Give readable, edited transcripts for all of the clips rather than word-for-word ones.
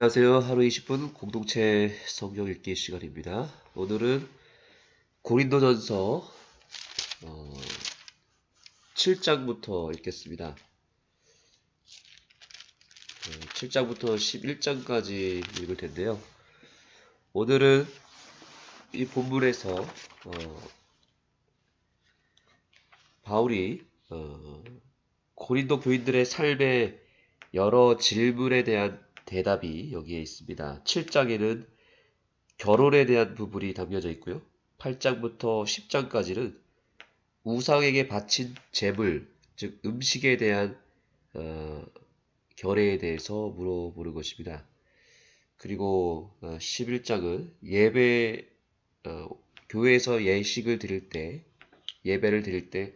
안녕하세요. 하루 20분 공동체 성경 읽기 시간입니다. 오늘은 고린도전서 7장부터 읽겠습니다. 7장부터 11장까지 읽을 텐데요. 오늘은 이 본문에서 바울이 고린도 교인들의 삶의 여러 질문에 대한 대답이 여기에 있습니다. 7장에는 결혼에 대한 부분이 담겨져 있고요. 8장부터 10장까지는 우상에게 바친 제물, 즉 음식에 대한 결례에 대해서 물어보는 것입니다. 그리고 11장은 교회에서 예식을 드릴 때, 예배를 드릴 때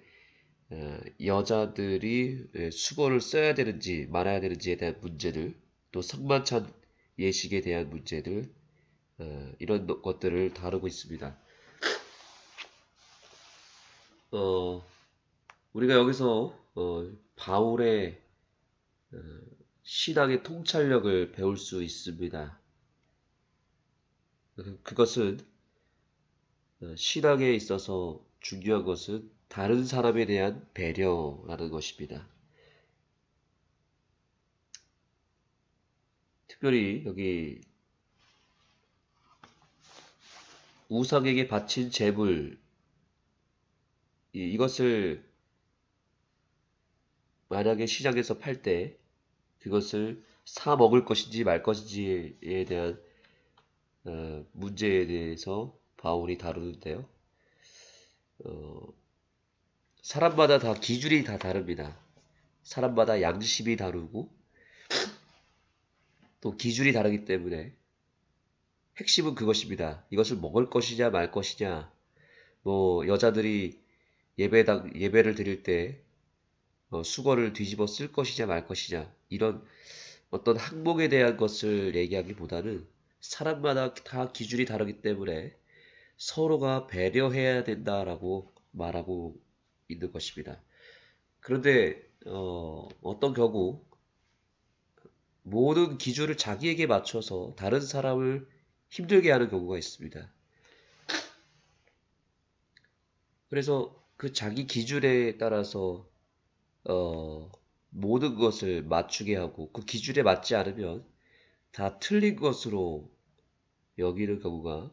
여자들이 수건을 써야 되는지 말아야 되는지에 대한 문제들, 또 성만찬 예식에 대한 문제들, 이런 것들을 다루고 있습니다. 우리가 여기서 바울의 신앙의 통찰력을 배울 수 있습니다. 그것은 신앙에 있어서 중요한 것은 다른 사람에 대한 배려라는 것입니다. 특별히 여기 우상에게 바친 제물, 이것을 만약에 시장에서 팔 때 그것을 사 먹을 것인지 말 것인지에 대한 문제에 대해서 바울이 다루는데요. 사람마다 다 기준이 다 다릅니다. 사람마다 양심이 다르고 또 기준이 다르기 때문에 핵심은 그것입니다. 이것을 먹을 것이냐 말 것이냐, 여자들이 예배를 드릴 때 수건을 뒤집어 쓸 것이냐 말 것이냐, 이런 어떤 항목에 대한 것을 얘기하기보다는 사람마다 다 기준이 다르기 때문에 서로가 배려해야 된다라고 말하고 있는 것입니다. 그런데 어떤 경우 모든 기준을 자기에게 맞춰서 다른 사람을 힘들게 하는 경우가 있습니다. 그래서 그 자기 기준에 따라서 모든 것을 맞추게 하고 그 기준에 맞지 않으면 다 틀린 것으로 여기는 경우가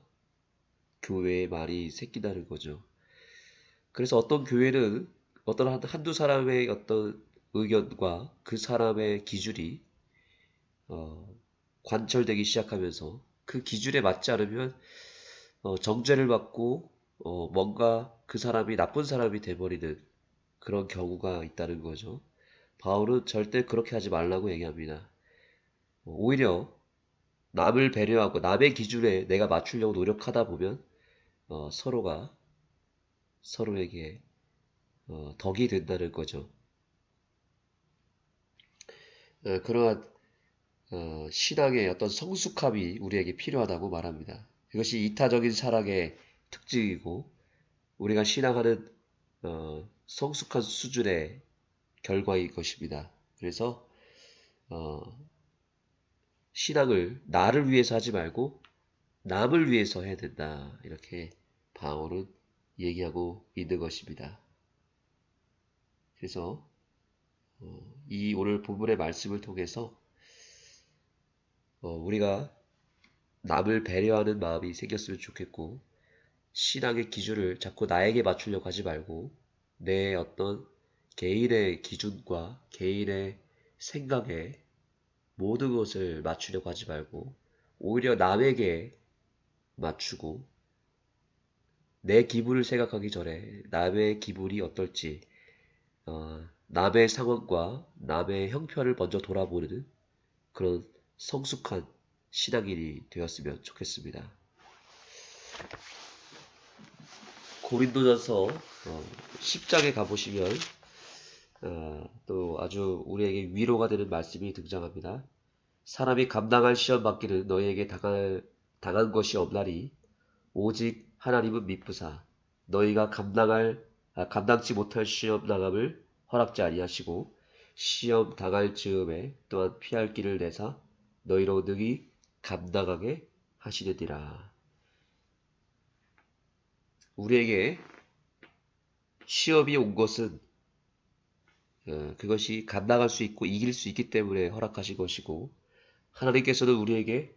교회에 많이 생긴다는 거죠. 그래서 어떤 교회는 어떤 한두 사람의 어떤 의견과 그 사람의 기준이 관철되기 시작하면서 그 기준에 맞지 않으면 정죄를 받고 뭔가 그 사람이 나쁜 사람이 돼버리는 그런 경우가 있다는 거죠. 바울은 절대 그렇게 하지 말라고 얘기합니다. 오히려 남을 배려하고 남의 기준에 내가 맞추려고 노력하다 보면 서로가 서로에게 덕이 된다는 거죠. 그러한 신앙의 어떤 성숙함이 우리에게 필요하다고 말합니다. 이것이 이타적인 사랑의 특징이고 우리가 신앙하는 성숙한 수준의 결과인 것입니다. 그래서 신앙을 나를 위해서 하지 말고 남을 위해서 해야 된다, 이렇게 바울은 얘기하고 있는 것입니다. 그래서 이 오늘 본문의 말씀을 통해서 우리가 남을 배려하는 마음이 생겼으면 좋겠고, 신앙의 기준을 자꾸 나에게 맞추려고 하지 말고 내 어떤 개인의 기준과 개인의 생각에 모든 것을 맞추려고 하지 말고 오히려 남에게 맞추고 내 기분을 생각하기 전에 남의 기분이 어떨지, 남의 상황과 남의 형편을 먼저 돌아보는 그런 성숙한 신앙인이 되었으면 좋겠습니다. 고린도전서 10장에 가보시면 또 아주 우리에게 위로가 되는 말씀이 등장합니다. 사람이 감당할 시험 받기는 너희에게 당한 것이 없나니 오직 하나님은 미쁘사 너희가 감당치 못할 시험 당함을 허락지 아니하시고 시험 당할 즈음에 또한 피할 길을 내사 너희로 능히 감당하게 하시느니라. 우리에게 시험이 온 것은 그것이 감당할 수 있고 이길 수 있기 때문에 허락하신 것이고, 하나님께서는 우리에게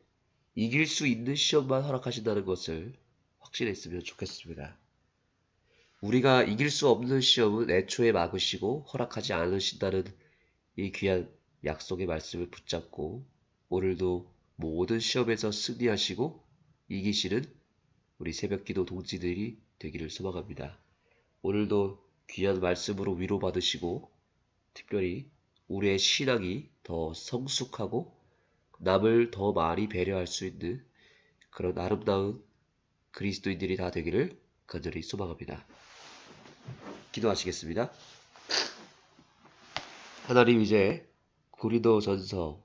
이길 수 있는 시험만 허락하신다는 것을 확신했으면 좋겠습니다. 우리가 이길 수 없는 시험은 애초에 막으시고 허락하지 않으신다는 이 귀한 약속의 말씀을 붙잡고 오늘도 모든 시험에서 승리하시고 이기시는 우리 새벽기도 동지들이 되기를 소망합니다. 오늘도 귀한 말씀으로 위로받으시고 특별히 우리의 신앙이 더 성숙하고 남을 더 많이 배려할 수 있는 그런 아름다운 그리스도인들이 다 되기를 간절히 소망합니다. 기도하시겠습니다. 하나님, 이제 고린도전서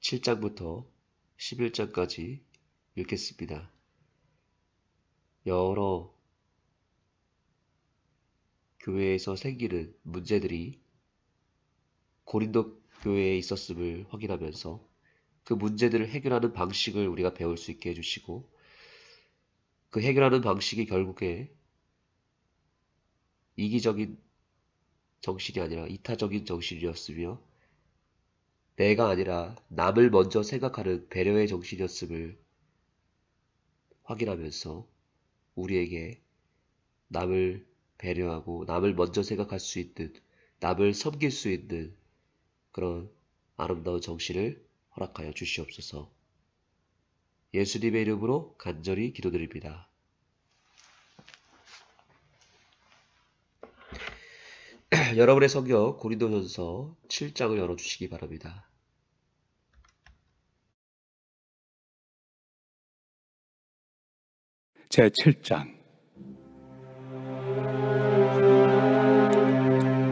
7장부터 11장까지 읽겠습니다. 여러 교회에서 생기는 문제들이 고린도 교회에 있었음을 확인하면서 그 문제들을 해결하는 방식을 우리가 배울 수 있게 해주시고, 그 해결하는 방식이 결국에 이기적인 정신이 아니라 이타적인 정신이었으며 내가 아니라 남을 먼저 생각하는 배려의 정신이었음을 확인하면서 우리에게 남을 배려하고 남을 먼저 생각할 수 있는, 남을 섬길 수 있는 그런 아름다운 정신을 허락하여 주시옵소서. 예수님의 이름으로 간절히 기도드립니다. 여러분의 성경 고린도전서 7장을 열어주시기 바랍니다. 제7장.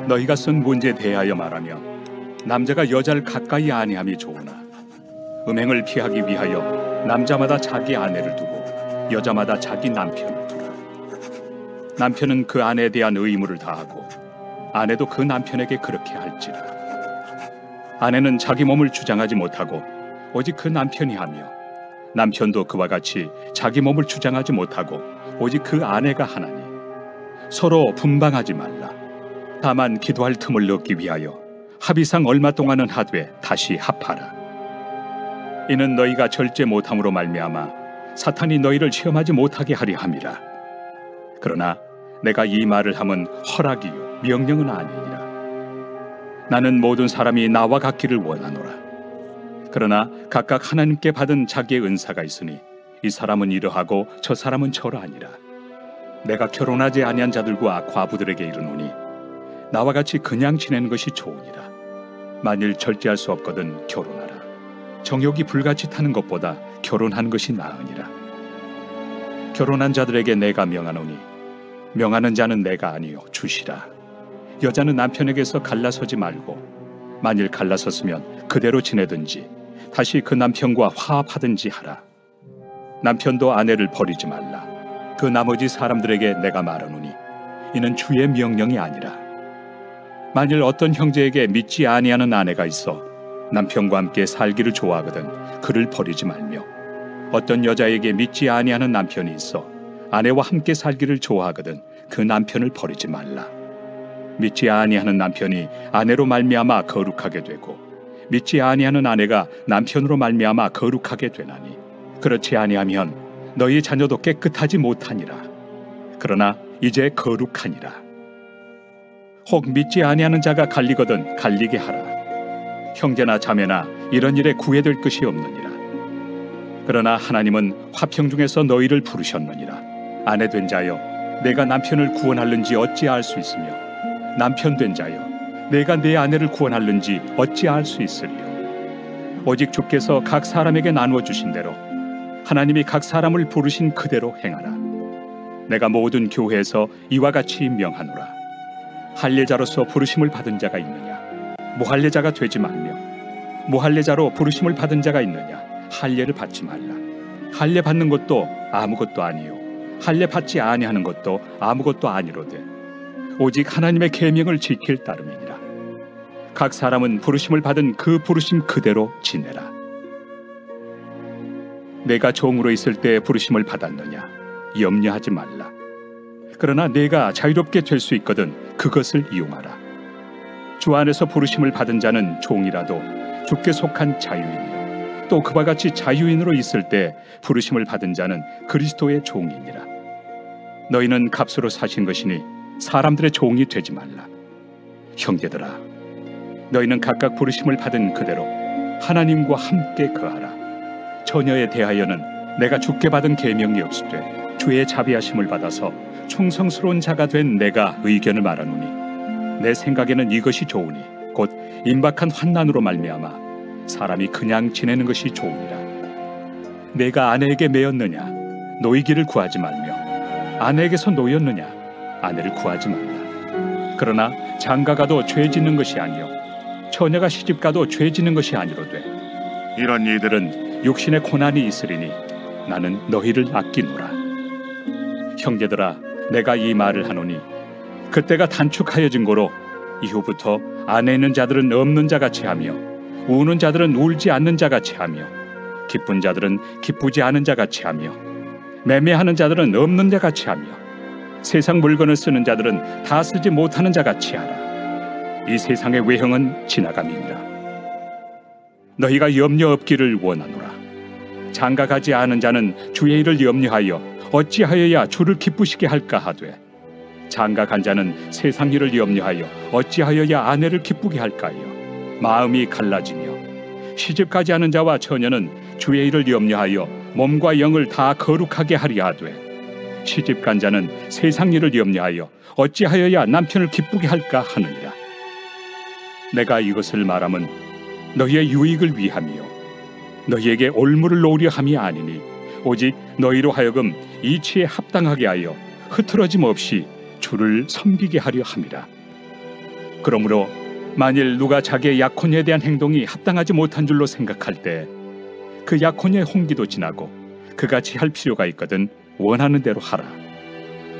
너희가 쓴 문제에 대하여 말하면 남자가 여자를 가까이 아니함이 좋으나 음행을 피하기 위하여 남자마다 자기 아내를 두고 여자마다 자기 남편을 두라. 남편은 그 아내에 대한 의무를 다하고 아내도 그 남편에게 그렇게 할지라. 아내는 자기 몸을 주장하지 못하고 오직 그 남편이 하며 남편도 그와 같이 자기 몸을 주장하지 못하고 오직 그 아내가 하나니 서로 분방하지 말라. 다만 기도할 틈을 얻기 위하여 합의상 얼마 동안은 하되 다시 합하라. 이는 너희가 절제 못함으로 말미암아 사탄이 너희를 시험하지 못하게 하려 함이라. 그러나 내가 이 말을 함은 허락이요 명령은 아니니라. 나는 모든 사람이 나와 같기를 원하노라. 그러나 각각 하나님께 받은 자기의 은사가 있으니 이 사람은 이러하고 저 사람은 저러하니라. 내가 결혼하지 아니한 자들과 과부들에게 이르노니 나와 같이 그냥 지내는 것이 좋으니라. 만일 절제할 수 없거든 결혼하라. 정욕이 불같이 타는 것보다 결혼하는 것이 나으니라. 결혼한 자들에게 내가 명하노니 명하는 자는 내가 아니요 주시라. 여자는 남편에게서 갈라서지 말고 만일 갈라섰으면 그대로 지내든지 다시 그 남편과 화합하든지 하라. 남편도 아내를 버리지 말라. 그 나머지 사람들에게 내가 말하노니 이는 주의 명령이 아니라. 만일 어떤 형제에게 믿지 아니하는 아내가 있어 남편과 함께 살기를 좋아하거든 그를 버리지 말며, 어떤 여자에게 믿지 아니하는 남편이 있어 아내와 함께 살기를 좋아하거든 그 남편을 버리지 말라. 믿지 아니하는 남편이 아내로 말미암아 거룩하게 되고 믿지 아니하는 아내가 남편으로 말미암아 거룩하게 되나니 그렇지 아니하면 너희 자녀도 깨끗하지 못하니라. 그러나 이제 거룩하니라. 혹 믿지 아니하는 자가 갈리거든 갈리게 하라. 형제나 자매나 이런 일에 구애될 것이 없느니라. 그러나 하나님은 화평 중에서 너희를 부르셨느니라. 아내 된 자여 내가 남편을 구원할는지 어찌 알 수 있으며 남편 된 자여 내가 내 아내를 구원할는지 어찌 알 수 있으리요. 오직 주께서 각 사람에게 나누어 주신 대로 하나님이 각 사람을 부르신 그대로 행하라. 내가 모든 교회에서 이와 같이 명하노라. 할례자로서 부르심을 받은 자가 있느냐? 무할례자가 되지 말며, 무할례자로 부르심을 받은 자가 있느냐? 할례를 받지 말라. 할례 받는 것도 아무것도 아니요 할례 받지 아니하는 것도 아무것도 아니로되 오직 하나님의 계명을 지킬 따름이니라. 각 사람은 부르심을 받은 그 부르심 그대로 지내라. 내가 종으로 있을 때 부르심을 받았느냐? 염려하지 말라. 그러나 내가 자유롭게 될 수 있거든 그것을 이용하라. 주 안에서 부르심을 받은 자는 종이라도 주께 속한 자유인이요, 또 그와 같이 자유인으로 있을 때 부르심을 받은 자는 그리스도의 종이니라. 너희는 값으로 사신 것이니 사람들의 종이 되지 말라. 형제들아, 너희는 각각 부르심을 받은 그대로 하나님과 함께 거하라. 처녀에 대하여는 내가 주께 받은 계명이 없으되 주의 자비하심을 받아서 충성스러운 자가 된 내가 의견을 말하노니, 내 생각에는 이것이 좋으니 곧 임박한 환난으로 말미암아 사람이 그냥 지내는 것이 좋으니라. 내가 아내에게 매였느냐? 노이기를 구하지 말며, 아내에게서 노였느냐? 아내를 구하지 말라. 그러나 장가가도 죄 짓는 것이 아니요 처녀가 시집가도 죄 짓는 것이 아니로되, 이런 이들은 육신의 고난이 있으리니 나는 너희를 아끼노라. 형제들아, 내가 이 말을 하노니 그때가 단축하여진 고로 이후부터 안에 있는 자들은 없는 자같이 하며, 우는 자들은 울지 않는 자같이 하며, 기쁜 자들은 기쁘지 않은 자같이 하며, 매매하는 자들은 없는 자같이 하며, 세상 물건을 쓰는 자들은 다 쓰지 못하는 자같이 하라. 이 세상의 외형은 지나감이니라. 너희가 염려 없기를 원하노라. 장가가지 않은 자는 주의 일을 염려하여 어찌하여야 주를 기쁘시게 할까 하되, 장가간 자는 세상 일을 염려하여 어찌하여야 아내를 기쁘게 할까요? 마음이 갈라지며, 시집가지 않은 자와 처녀는 주의 일을 염려하여 몸과 영을 다 거룩하게 하려 하되, 시집간 자는 세상 일을 염려하여 어찌하여야 남편을 기쁘게 할까 하느니라. 내가 이것을 말함은 너희의 유익을 위함이요 너희에게 올무를 놓으려 함이 아니니, 오직 너희로 하여금 이치에 합당하게 하여 흐트러짐 없이 주를 섬기게 하려 함이라. 그러므로 만일 누가 자기의 약혼녀에 대한 행동이 합당하지 못한 줄로 생각할 때 그 약혼녀의 홍기도 지나고 그같이 할 필요가 있거든 원하는 대로 하라.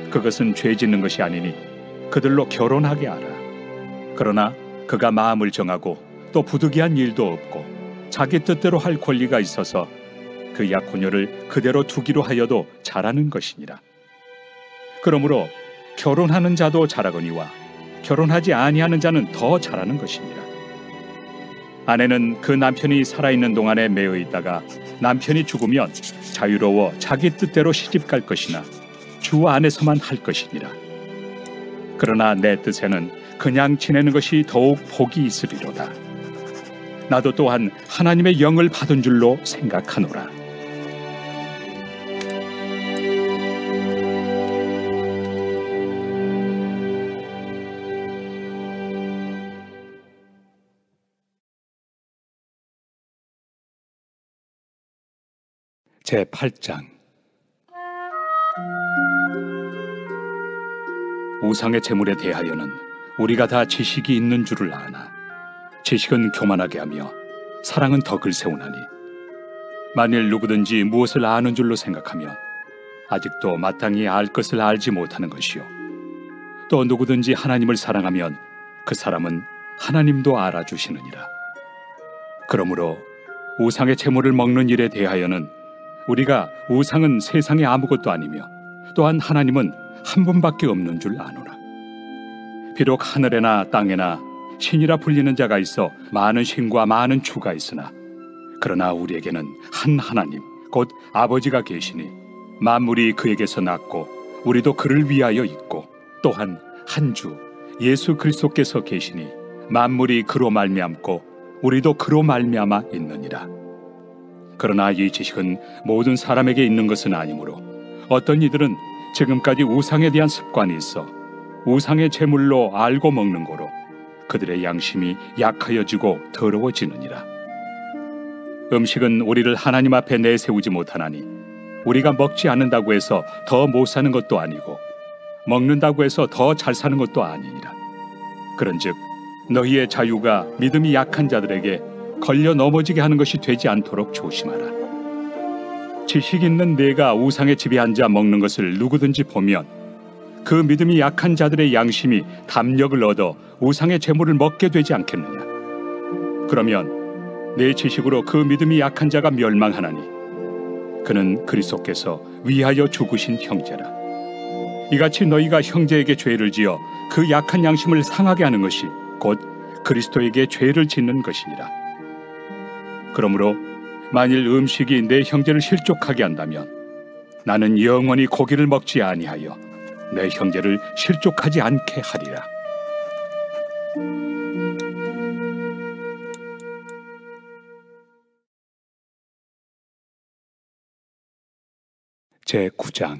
그것은 죄 짓는 것이 아니니 그들로 결혼하게 하라. 그러나 그가 마음을 정하고 또 부득이한 일도 없고 자기 뜻대로 할 권리가 있어서 그 약혼녀를 그대로 두기로 하여도 잘하는 것이니라. 그러므로 결혼하는 자도 잘하거니와 결혼하지 아니하는 자는 더 잘하는 것이니라. 아내는 그 남편이 살아있는 동안에 매여 있다가 남편이 죽으면 자유로워 자기 뜻대로 시집갈 것이나 주 안에서만 할 것이니라. 그러나 내 뜻에는 그냥 지내는 것이 더욱 복이 있으리로다. 나도 또한 하나님의 영을 받은 줄로 생각하노라. 제8장. 우상의 제물에 대하여는 우리가 다 지식이 있는 줄을 아나, 지식은 교만하게 하며 사랑은 덕을 세우나니, 만일 누구든지 무엇을 아는 줄로 생각하면 아직도 마땅히 알 것을 알지 못하는 것이요, 또 누구든지 하나님을 사랑하면 그 사람은 하나님도 알아주시느니라. 그러므로 우상의 제물을 먹는 일에 대하여는 우리가 우상은 세상에 아무것도 아니며 또한 하나님은 한 분밖에 없는 줄 아노라. 비록 하늘에나 땅에나 신이라 불리는 자가 있어 많은 신과 많은 주가 있으나, 그러나 우리에게는 한 하나님 곧 아버지가 계시니 만물이 그에게서 났고 우리도 그를 위하여 있고, 또한 한 주 예수 그리스도께서 계시니 만물이 그로 말미암고 우리도 그로 말미암아 있느니라. 그러나 이 지식은 모든 사람에게 있는 것은 아니므로 어떤 이들은 지금까지 우상에 대한 습관이 있어 우상의 제물로 알고 먹는 거로 그들의 양심이 약하여지고 더러워지느니라. 음식은 우리를 하나님 앞에 내세우지 못하나니, 우리가 먹지 않는다고 해서 더 못 사는 것도 아니고 먹는다고 해서 더 잘 사는 것도 아니니라. 그런즉 너희의 자유가 믿음이 약한 자들에게 걸려 넘어지게 하는 것이 되지 않도록 조심하라. 지식 있는 내가 우상의 집에 앉아 먹는 것을 누구든지 보면 그 믿음이 약한 자들의 양심이 담력을 얻어 우상의 제물을 먹게 되지 않겠느냐. 그러면 내 지식으로 그 믿음이 약한 자가 멸망하나니 그는 그리스도께서 위하여 죽으신 형제라. 이같이 너희가 형제에게 죄를 지어 그 약한 양심을 상하게 하는 것이 곧 그리스도에게 죄를 짓는 것이니라. 그러므로 만일 음식이 내 형제를 실족하게 한다면 나는 영원히 고기를 먹지 아니하여 내 형제를 실족하지 않게 하리라. 제9장.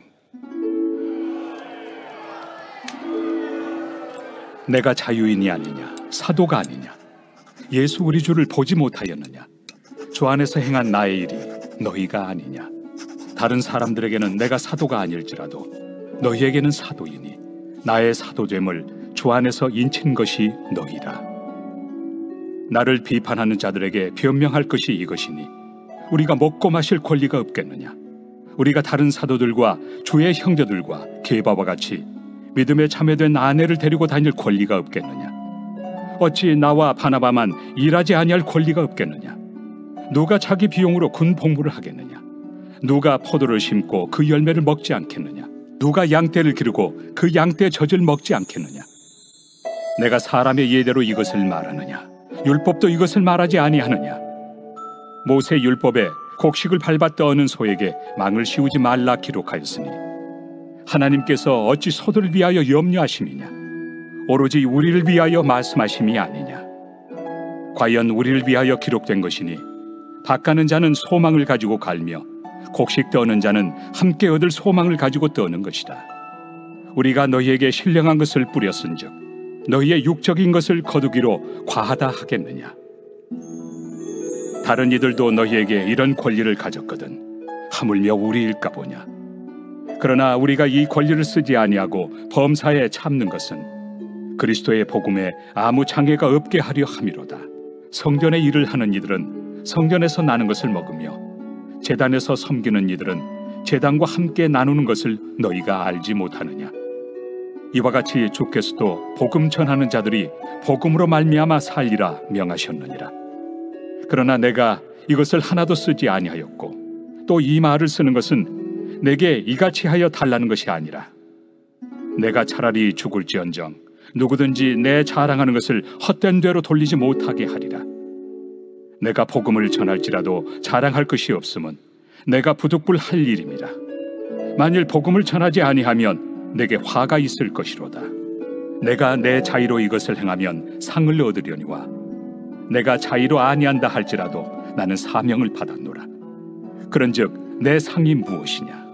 내가 자유인이 아니냐, 사도가 아니냐, 예수 우리 주를 보지 못하였느냐, 주 안에서 행한 나의 일이 너희가 아니냐. 다른 사람들에게는 내가 사도가 아닐지라도 너희에게는 사도이니 나의 사도됨을 주 안에서 인친 것이 너희라. 나를 비판하는 자들에게 변명할 것이 이것이니 우리가 먹고 마실 권리가 없겠느냐. 우리가 다른 사도들과 주의 형제들과 게바와 같이 믿음에 참여된 아내를 데리고 다닐 권리가 없겠느냐. 어찌 나와 바나바만 일하지 아니할 권리가 없겠느냐. 누가 자기 비용으로 군 복무를 하겠느냐. 누가 포도를 심고 그 열매를 먹지 않겠느냐. 누가 양떼를 기르고 그 양떼 젖을 먹지 않겠느냐. 내가 사람의 예대로 이것을 말하느냐. 율법도 이것을 말하지 아니하느냐. 모세 율법에 곡식을 밟아 떠는 소에게 망을 씌우지 말라 기록하였으니 하나님께서 어찌 소들을 위하여 염려하심이냐. 오로지 우리를 위하여 말씀하심이 아니냐. 과연 우리를 위하여 기록된 것이니 밭 가는 자는 소망을 가지고 갈며 곡식 떠는 자는 함께 얻을 소망을 가지고 떠는 것이다. 우리가 너희에게 신령한 것을 뿌렸은즉 너희의 육적인 것을 거두기로 과하다 하겠느냐. 다른 이들도 너희에게 이런 권리를 가졌거든 하물며 우리일까 보냐. 그러나 우리가 이 권리를 쓰지 아니하고 범사에 참는 것은 그리스도의 복음에 아무 장애가 없게 하려 함이로다. 성전의 일을 하는 이들은 성전에서 나는 것을 먹으며 제단에서 섬기는 이들은 제단과 함께 나누는 것을 너희가 알지 못하느냐. 이와 같이 주께서도 복음 전하는 자들이 복음으로 말미암아 살리라 명하셨느니라. 그러나 내가 이것을 하나도 쓰지 아니하였고 또 이 말을 쓰는 것은 내게 이같이 하여 달라는 것이 아니라 내가 차라리 죽을지언정 누구든지 내 자랑하는 것을 헛된 대로 돌리지 못하게 하리라. 내가 복음을 전할지라도 자랑할 것이 없음은 내가 부득불할 일임이라. 만일 복음을 전하지 아니하면 내게 화가 있을 것이로다. 내가 내 자의로 이것을 행하면 상을 얻으려니와 내가 자의로 아니한다 할지라도 나는 사명을 받았노라. 그런즉 내 상이 무엇이냐.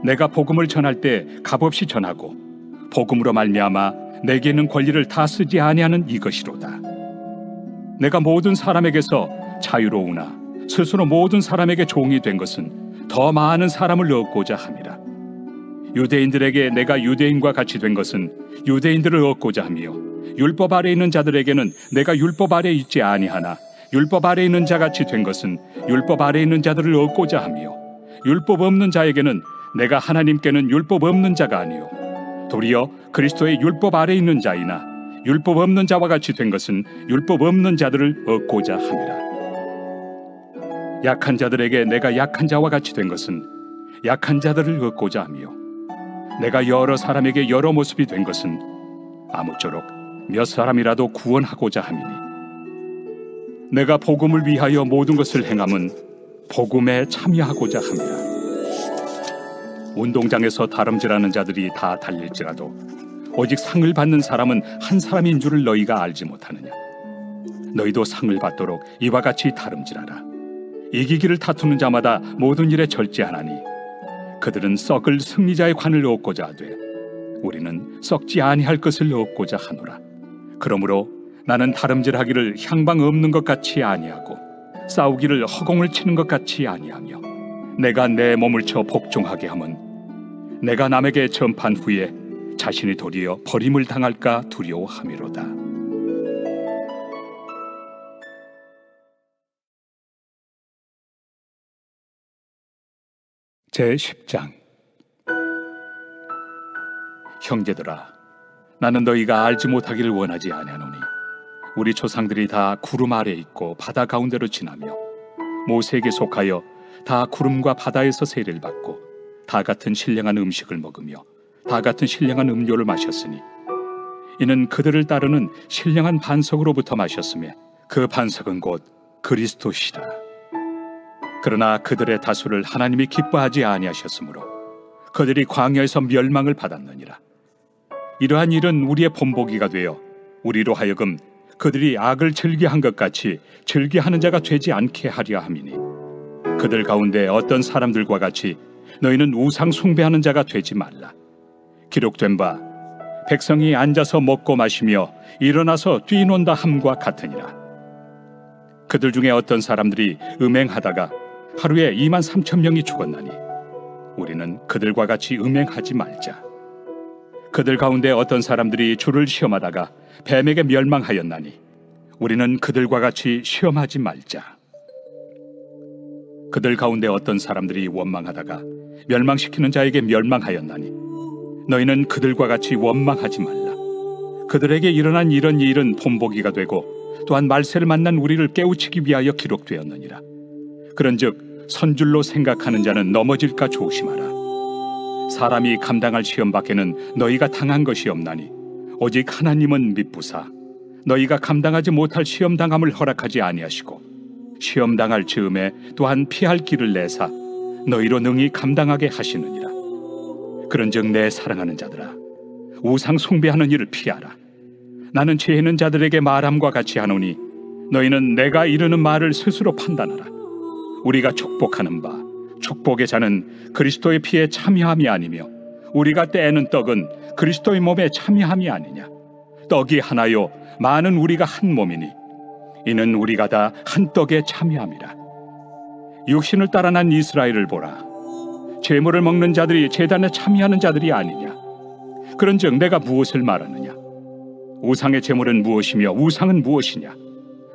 내가 복음을 전할 때 값없이 전하고 복음으로 말미암아 내게 있는 권리를 다 쓰지 아니하는 이것이로다. 내가 모든 사람에게서 자유로우나 스스로 모든 사람에게 종이 된 것은 더 많은 사람을 얻고자 함이라. 유대인들에게 내가 유대인과 같이 된 것은 유대인들을 얻고자 하며 율법 아래 있는 자들에게는 내가 율법 아래 있지 아니하나 율법 아래 있는 자같이 된 것은 율법 아래 있는 자들을 얻고자 하며 율법 없는 자에게는 내가 하나님께는 율법 없는 자가 아니요 도리어 그리스도의 율법 아래 있는 자이나 율법 없는 자와 같이 된 것은 율법 없는 자들을 얻고자 함이라. 약한 자들에게 내가 약한 자와 같이 된 것은 약한 자들을 얻고자 하며 내가 여러 사람에게 여러 모습이 된 것은 아무쪼록 몇 사람이라도 구원하고자 함이니 내가 복음을 위하여 모든 것을 행함은 복음에 참여하고자 함이라. 운동장에서 다름질하는 자들이 다 달릴지라도 오직 상을 받는 사람은 한 사람인 줄을 너희가 알지 못하느냐. 너희도 상을 받도록 이와 같이 다름질하라. 이기기를 다투는 자마다 모든 일에 절제하나니 그들은 썩을 승리자의 관을 얻고자 하되 우리는 썩지 아니할 것을 얻고자 하노라. 그러므로 나는 다름질하기를 향방 없는 것 같이 아니하고 싸우기를 허공을 치는 것 같이 아니하며 내가 내 몸을 쳐 복종하게 함은 내가 남에게 전판 후에 자신이 도리어 버림을 당할까 두려워함이로다. 제10장. 형제들아, 나는 너희가 알지 못하기를 원하지 아니하노니 우리 조상들이 다 구름 아래 있고 바다 가운데로 지나며 모세에게 속하여 다 구름과 바다에서 세례를 받고 다 같은 신령한 음식을 먹으며 다 같은 신령한 음료를 마셨으니 이는 그들을 따르는 신령한 반석으로부터 마셨으며 그 반석은 곧 그리스도시라. 그러나 그들의 다수를 하나님이 기뻐하지 아니하셨으므로 그들이 광야에서 멸망을 받았느니라. 이러한 일은 우리의 본보기가 되어 우리로 하여금 그들이 악을 즐겨한 것 같이 즐겨하는 자가 되지 않게 하려 함이니 그들 가운데 어떤 사람들과 같이 너희는 우상 숭배하는 자가 되지 말라. 기록된 바 백성이 앉아서 먹고 마시며 일어나서 뛰논다 함과 같으니라. 그들 중에 어떤 사람들이 음행하다가 하루에 23,000명이 죽었나니 우리는 그들과 같이 음행하지 말자. 그들 가운데 어떤 사람들이 주를 시험하다가 뱀에게 멸망하였나니 우리는 그들과 같이 시험하지 말자. 그들 가운데 어떤 사람들이 원망하다가 멸망시키는 자에게 멸망하였나니 너희는 그들과 같이 원망하지 말라. 그들에게 일어난 이런 일은 본보기가 되고 또한 말세를 만난 우리를 깨우치기 위하여 기록되었느니라. 그런즉 선줄로 생각하는 자는 넘어질까 조심하라. 사람이 감당할 시험 밖에는 너희가 당한 것이 없나니 오직 하나님은 미쁘사 너희가 감당하지 못할 시험 당함을 허락하지 아니하시고 시험 당할 즈음에 또한 피할 길을 내사 너희로 능히 감당하게 하시느니라. 그런즉 내 사랑하는 자들아, 우상 숭배하는 일을 피하라. 나는 지혜 있는 자들에게 말함과 같이 하노니 너희는 내가 이르는 말을 스스로 판단하라. 우리가 축복하는 바 축복의 자는 그리스도의 피에 참여함이 아니며 우리가 떼는 떡은 그리스도의 몸에 참여함이 아니냐. 떡이 하나요 많은 우리가 한 몸이니 이는 우리가 다 한 떡에 참여함이라. 육신을 따라 난 이스라엘을 보라. 제물을 먹는 자들이 제단에 참여하는 자들이 아니냐. 그런즉 내가 무엇을 말하느냐. 우상의 제물은 무엇이며 우상은 무엇이냐.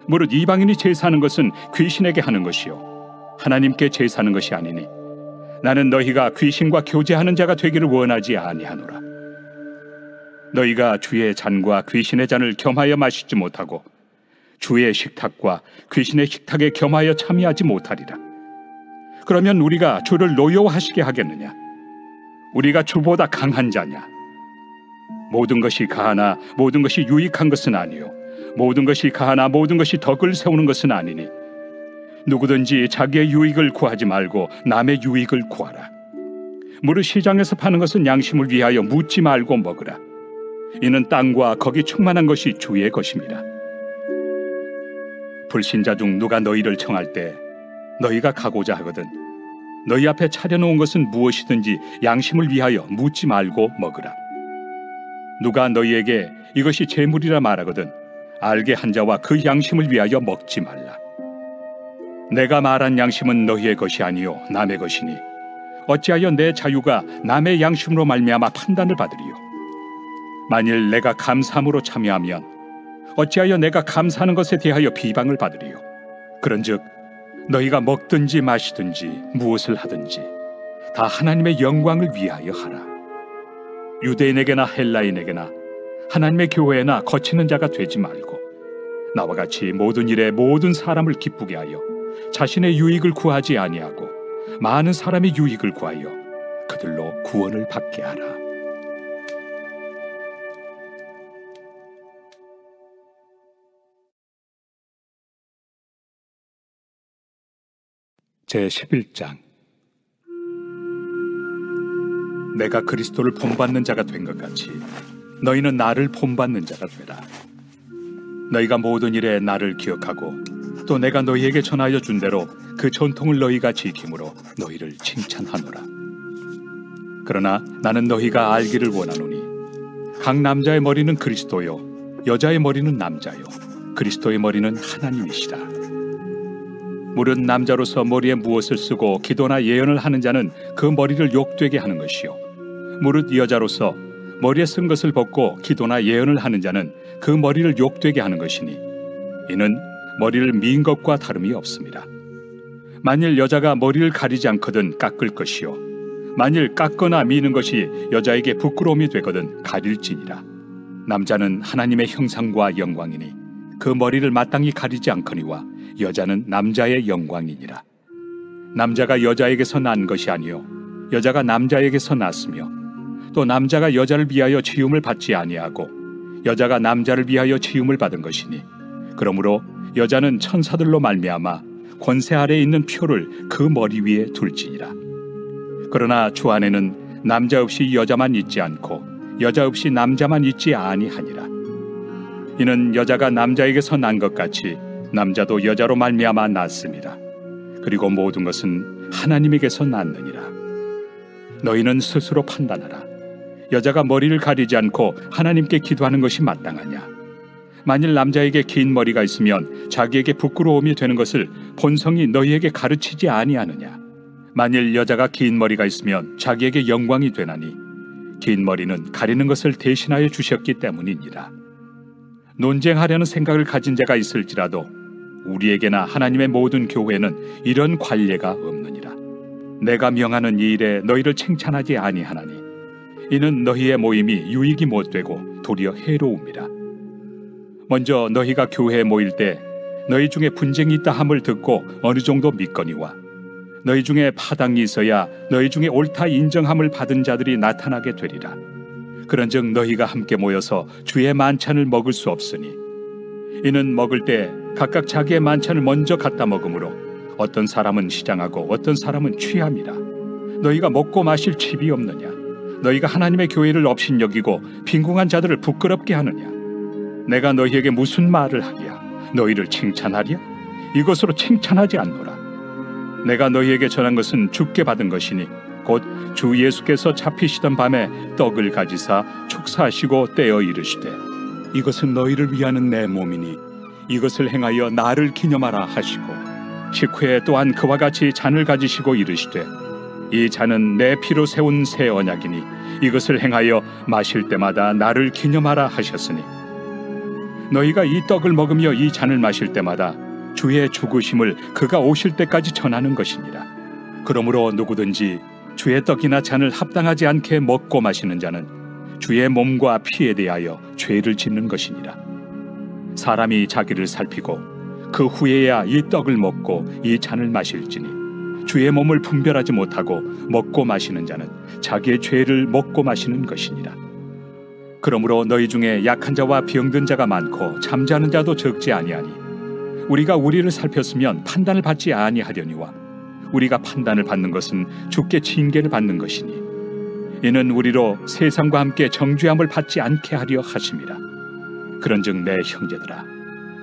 무릇 이방인이 제사하는 것은 귀신에게 하는 것이요 하나님께 제사하는 것이 아니니 나는 너희가 귀신과 교제하는 자가 되기를 원하지 아니하노라. 너희가 주의 잔과 귀신의 잔을 겸하여 마시지 못하고 주의 식탁과 귀신의 식탁에 겸하여 참여하지 못하리라. 그러면 우리가 주를 노여워하시게 하겠느냐. 우리가 주보다 강한 자냐. 모든 것이 가하나 모든 것이 유익한 것은 아니요 모든 것이 가하나 모든 것이 덕을 세우는 것은 아니니 누구든지 자기의 유익을 구하지 말고 남의 유익을 구하라. 무릇 시장에서 파는 것은 양심을 위하여 묻지 말고 먹으라. 이는 땅과 거기 충만한 것이 주의 것입니다. 불신자 중 누가 너희를 청할 때 너희가 가고자 하거든 너희 앞에 차려놓은 것은 무엇이든지 양심을 위하여 묻지 말고 먹으라. 누가 너희에게 이것이 제물이라 말하거든 알게 한 자와 그 양심을 위하여 먹지 말라. 내가 말한 양심은 너희의 것이 아니요 남의 것이니 어찌하여 내 자유가 남의 양심으로 말미암아 판단을 받으리요. 만일 내가 감사함으로 참여하면 어찌하여 내가 감사하는 것에 대하여 비방을 받으리요. 그런즉 너희가 먹든지 마시든지 무엇을 하든지 다 하나님의 영광을 위하여 하라. 유대인에게나 헬라인에게나 하나님의 교회나 거치는 자가 되지 말고 나와 같이 모든 일에 모든 사람을 기쁘게 하여 자신의 유익을 구하지 아니하고 많은 사람의 유익을 구하여 그들로 구원을 받게 하라. 제11장. 내가 그리스도를 본받는 자가 된 것 같이 너희는 나를 본받는 자가 되라. 너희가 모든 일에 나를 기억하고 또 내가 너희에게 전하여 준 대로 그 전통을 너희가 지킴으로 너희를 칭찬하노라. 그러나 나는 너희가 알기를 원하노니 각 남자의 머리는 그리스도요 여자의 머리는 남자요 그리스도의 머리는 하나님이시라. 무릇 남자로서 머리에 무엇을 쓰고 기도나 예언을 하는 자는 그 머리를 욕되게 하는 것이요 무릇 여자로서 머리에 쓴 것을 벗고 기도나 예언을 하는 자는 그 머리를 욕되게 하는 것이니 이는 머리를 민 것과 다름이 없습니다. 만일 여자가 머리를 가리지 않거든 깎을 것이요 만일 깎거나 미는 것이 여자에게 부끄러움이 되거든 가릴지니라. 남자는 하나님의 형상과 영광이니 그 머리를 마땅히 가리지 않거니와 여자는 남자의 영광이니라. 남자가 여자에게서 난 것이 아니요 여자가 남자에게서 났으며 또 남자가 여자를 위하여 지음을 받지 아니하고 여자가 남자를 위하여 지음을 받은 것이니 그러므로 여자는 천사들로 말미암아 권세 아래에 있는 표를 그 머리 위에 둘지니라. 그러나 주 안에는 남자 없이 여자만 있지 않고 여자 없이 남자만 있지 아니하니라. 이는 여자가 남자에게서 난 것 같이 남자도 여자로 말미암아 났습니다. 그리고 모든 것은 하나님에게서 났느니라. 너희는 스스로 판단하라. 여자가 머리를 가리지 않고 하나님께 기도하는 것이 마땅하냐? 만일 남자에게 긴 머리가 있으면 자기에게 부끄러움이 되는 것을 본성이 너희에게 가르치지 아니하느냐? 만일 여자가 긴 머리가 있으면 자기에게 영광이 되나니 긴 머리는 가리는 것을 대신하여 주셨기 때문이니라. 논쟁하려는 생각을 가진 자가 있을지라도 우리에게나 하나님의 모든 교회는 이런 관례가 없느니라. 내가 명하는 이 일에 너희를 칭찬하지 아니하나니 이는 너희의 모임이 유익이 못되고 도리어 해로움이라. 먼저 너희가 교회에 모일 때 너희 중에 분쟁이 있다 함을 듣고 어느 정도 믿거니와 너희 중에 파당이 있어야 너희 중에 옳다 인정함을 받은 자들이 나타나게 되리라. 그런즉 너희가 함께 모여서 주의 만찬을 먹을 수 없으니 이는 먹을 때 각각 자기의 만찬을 먼저 갖다 먹으므로 어떤 사람은 시장하고 어떤 사람은 취함이라. 너희가 먹고 마실 칩이 없느냐? 너희가 하나님의 교회를 업신여기고 빈궁한 자들을 부끄럽게 하느냐? 내가 너희에게 무슨 말을 하랴? 너희를 칭찬하랴? 이것으로 칭찬하지 않노라. 내가 너희에게 전한 것은 주께 받은 것이니 곧 주 예수께서 잡히시던 밤에 떡을 가지사 축사하시고 떼어 이르시되 이것은 너희를 위하는 내 몸이니 이것을 행하여 나를 기념하라 하시고 식후에 또한 그와 같이 잔을 가지시고 이르시되 이 잔은 내 피로 세운 새 언약이니 이것을 행하여 마실 때마다 나를 기념하라 하셨으니 너희가 이 떡을 먹으며 이 잔을 마실 때마다 주의 죽으심을 그가 오실 때까지 전하는 것이니라. 그러므로 누구든지 주의 떡이나 잔을 합당하지 않게 먹고 마시는 자는 주의 몸과 피에 대하여 죄를 짓는 것이니라. 사람이 자기를 살피고 그 후에야 이 떡을 먹고 이 잔을 마실지니 주의 몸을 분별하지 못하고 먹고 마시는 자는 자기의 죄를 먹고 마시는 것이니라. 그러므로 너희 중에 약한 자와 병든 자가 많고 잠자는 자도 적지 아니하니 우리가 우리를 살폈으면 판단을 받지 아니하려니와 우리가 판단을 받는 것은 주께 징계를 받는 것이니 이는 우리로 세상과 함께 정죄함을 받지 않게 하려 하심이라. 그런즉 내 형제들아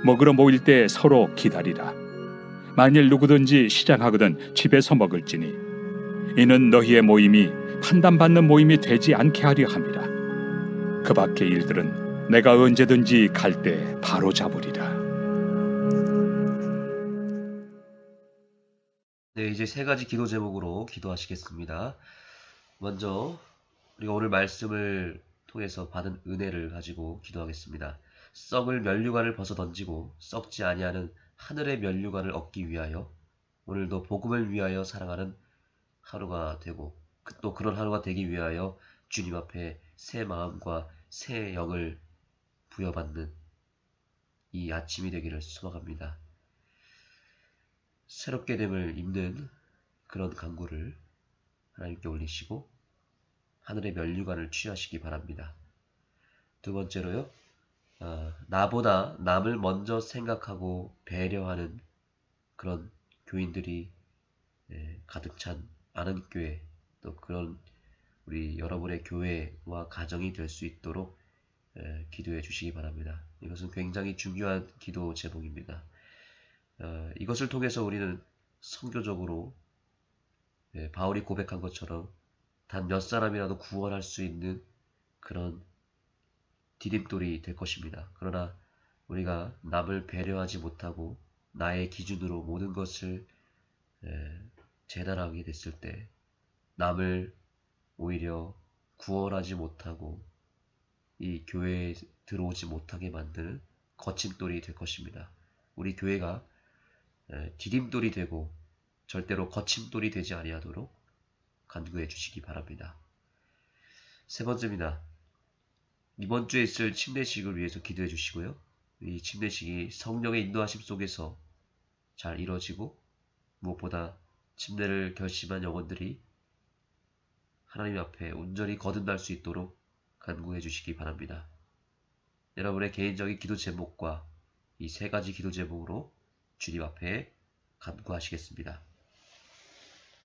먹으러 모일 때 서로 기다리라. 만일 누구든지 시장하거든 집에서 먹을지니 이는 너희의 모임이 판단받는 모임이 되지 않게 하려 함이라. 그 밖의 일들은 내가 언제든지 갈 때 바로 잡으리라. 네, 이제 세 가지 기도 제목으로 기도하시겠습니다. 먼저 우리가 오늘 말씀을 통해서 받은 은혜를 가지고 기도하겠습니다. 썩을 면류관을 벗어 던지고 썩지 아니하는 하늘의 면류관을 얻기 위하여 오늘도 복음을 위하여 살아가는 하루가 되고 또 그런 하루가 되기 위하여 주님 앞에 새 마음과 새 영을 부여받는 이 아침이 되기를 소망합니다. 새롭게 됨을 입는 그런 간구를 하나님께 올리시고 하늘의 면류관을 취하시기 바랍니다. 두 번째로요, 나보다 남을 먼저 생각하고 배려하는 그런 교인들이 가득 찬 아는교회, 또 그런 우리 여러분의 교회와 가정이 될 수 있도록 기도해 주시기 바랍니다. 이것은 굉장히 중요한 기도 제목입니다. 이것을 통해서 우리는 선교적으로 바울이 고백한 것처럼 단 몇 사람이라도 구원할 수 있는 그런 디딤돌이 될 것입니다. 그러나 우리가 남을 배려하지 못하고 나의 기준으로 모든 것을 재단하게 됐을 때 남을 오히려 구원하지 못하고 이 교회에 들어오지 못하게 만드는 거침돌이 될 것입니다. 우리 교회가 디딤돌이 되고 절대로 거침돌이 되지 아니하도록 간구해 주시기 바랍니다. 세 번째입니다. 이번 주에 있을 침례식을 위해서 기도해 주시고요. 이 침례식이 성령의 인도하심 속에서 잘 이루어지고 무엇보다 침례를 결심한 영혼들이 하나님 앞에 온전히 거듭날 수 있도록 간구해 주시기 바랍니다. 여러분의 개인적인 기도 제목과 이 세 가지 기도 제목으로 주님 앞에 간구하시겠습니다.